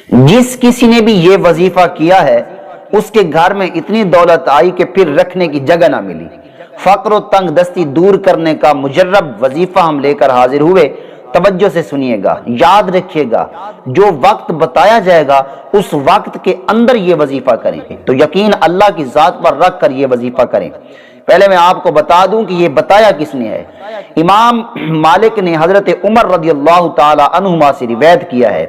جس کسی نے بھی یہ وظیفہ کیا ہے اس کے گھر میں اتنی دولت آئی کہ پھر رکھنے کی جگہ نہ ملی۔ فقر و تنگ دستی دور کرنے کا مجرب وظیفہ ہم لے کر حاضر ہوئے۔ توجہ سے سنیے گا، یاد رکھیے گا، جو وقت بتایا جائے گا اس وقت کے اندر یہ وظیفہ کریں تو یقین اللہ کی ذات پر رکھ کر یہ وظیفہ کریں۔ پہلے میں آپ کو بتا دوں کہ یہ بتایا کس نے ہے۔ امام مالک نے حضرت عمر رضی اللہ تعالی عنہما سے روایت کیا ہے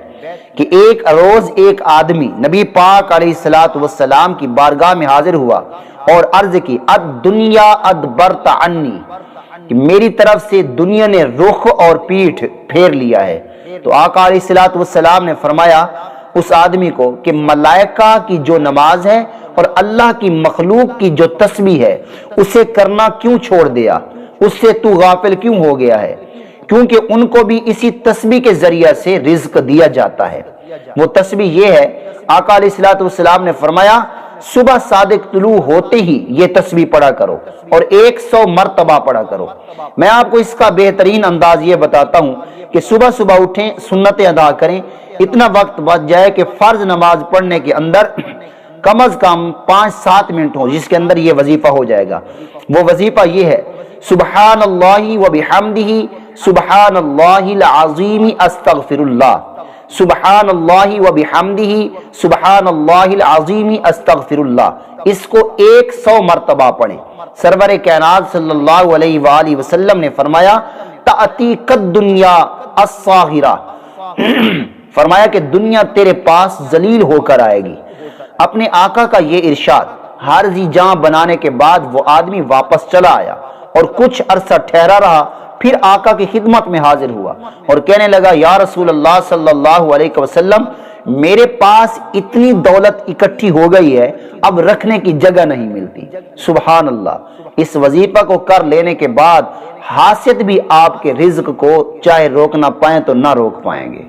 کہ ایک روز ایک آدمی نبی پاک علیہ الصلوۃ والسلام کی بارگاہ میں حاضر ہوا اور عرض کی الدنیا ادبرت عنی، کہ میری طرف سے دنیا نے رخ اور پیٹھ پھیر لیا ہے۔ تو آقا علیہ الصلوۃ والسلام نے فرمایا اس آدمی کو کہ ملائکہ کی جو نماز ہے اور اللہ کی مخلوق کی جو تسبیح ہے اسے کرنا کیوں چھوڑ دیا، اس سے تو غافل کیوں ہو گیا ہے؟ کیونکہ ان کو بھی اسی تسبیح کے ذریعہ سے رزق دیا جاتا ہے۔ وہ تسبیح یہ ہے، آقا علیہ الصلوۃ والسلام نے فرمایا صبح صادق طلوع ہوتے ہی یہ تسبیح پڑھا کرو اور 100 مرتبہ پڑھا کرو۔ میں آپ کو اس کا بہترین انداز یہ بتاتا ہوں کہ صبح صبح اٹھیں، سنتیں ادا کریں، اتنا وقت بچ جائے کہ فرض نماز پڑھنے کے اندر کم از کم 5-7 منٹ ہو جس کے اندر یہ وظیفہ ہو جائے گا۔ وہ وظیفہ یہ ہے، سبحان اللہ و بحمدہ سبحان اللہ العظیم استغفر اللہ، سبحان اللہ و بحمدہ سبحان اللہ العظیم استغفر اللہ۔ اس کو 100 مرتبہ پڑھیں۔ سرور کائنات صلی اللہ علیہ وآلہ وسلم نے فرمایا تأتیک الدنیا الصاغرہ، فرمایا کہ دنیا تیرے پاس ذلیل ہو کر آئے گی۔ اپنے آقا کا یہ ارشاد حارضی جاں بنانے کے بعد وہ آدمی واپس چلا آیا اور کچھ عرصہ ٹھہرا رہا، پھر آقا کی خدمت میں حاضر ہوا اور کہنے لگا یا رسول اللہ صلی اللہ علیہ وسلم، میرے پاس اتنی دولت اکٹھی ہو گئی ہے اب رکھنے کی جگہ نہیں ملتی۔ سبحان اللہ، اس وظیفہ کو کر لینے کے بعد حاسد بھی آپ کے رزق کو چاہے روک نہ پائیں تو نہ روک پائیں گے۔